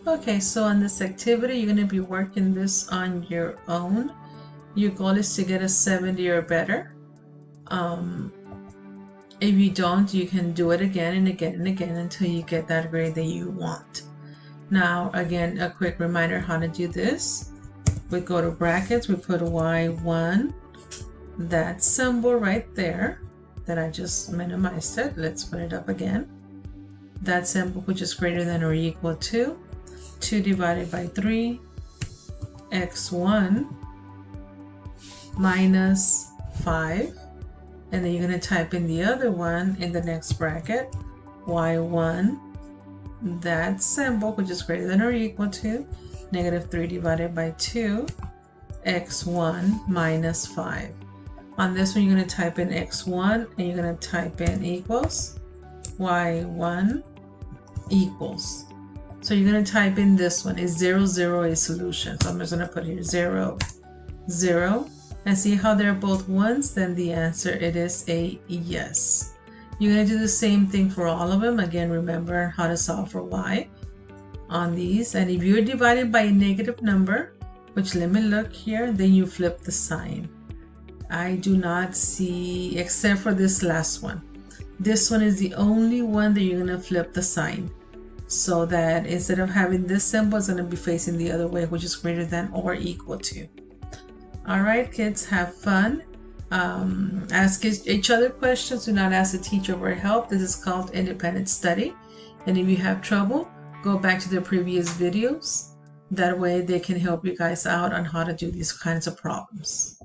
Okay, so on this activity, you're going to be working this on your own. Your goal is to get a 70 or better. If you don't, you can do it again and again and again until you get that grade that you want. Now, again, a quick reminder how to do this. We go to brackets, we put y1, that symbol right there that I just minimized it. Let's put it up again. That symbol which is greater than or equal to 2 divided by 3, x1 minus 5. And then you're going to type in the other one in the next bracket, y1, that symbol which is greater than or equal to negative 3 divided by 2, x1 minus 5. On this one, you're going to type in x1 and you're going to type in equals y1 equals. So you're going to type in this one is 0, 0 a solution. So I'm just going to put here 0, 0. And see how they're both ones, then the answer it is a yes. You're going to do the same thing for all of them. Again, remember how to solve for y on these. And if you're divided by a negative number, which let me look here, then you flip the sign. I do not see, except for this last one. This one is the only one that you're going to flip the sign. So that instead of having this symbol, it's going to be facing the other way, which is greater than or equal to. All right, kids, have fun. Ask each other questions. Do not ask the teacher for help. This is called independent study. And if you have trouble, go back to the previous videos. That way they can help you guys out on how to do these kinds of problems.